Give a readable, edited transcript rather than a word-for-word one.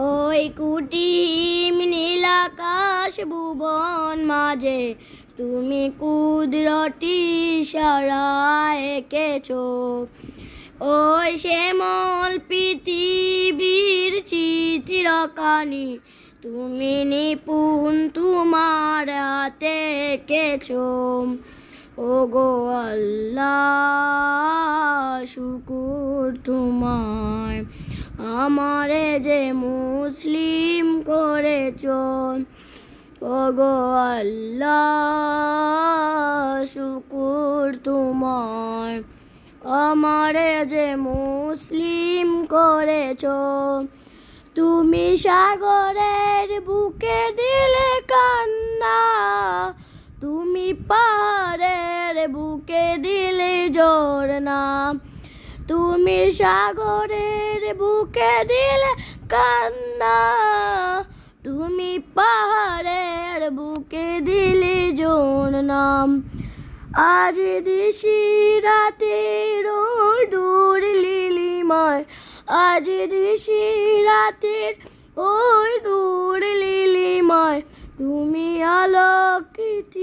ওই কুটিম নীলাকাশ ভুবন মাঝে তুমি কুদরতি সারা এঁকেছো। ওই শ্যামল পৃথিবীর চিত্রখানি তুমি নিপুণ তোমার হাতে এঁকেছো। ও গো আল্লাহ শুকুর তোমার, আমারে যে মুসলিম করেছো। ও গো আল্লাহ শুকুর তোমার, আমারে যে মুসলিম করেছো। তুমি সাগরের বুকে দিলে কান্না, তুমি পাহাড়ের বুকে দিলে ঝরনা। তুমি সাগরের বুকে দিলে কান্না, তুমি পাহাড়ের বুকে দিলে ঝরনা। আজ দিশি রাতের ওই দূর লিলিমায়, আজ দিশি রাতের ওই দূর লিলিমায় তুমি আলোকিত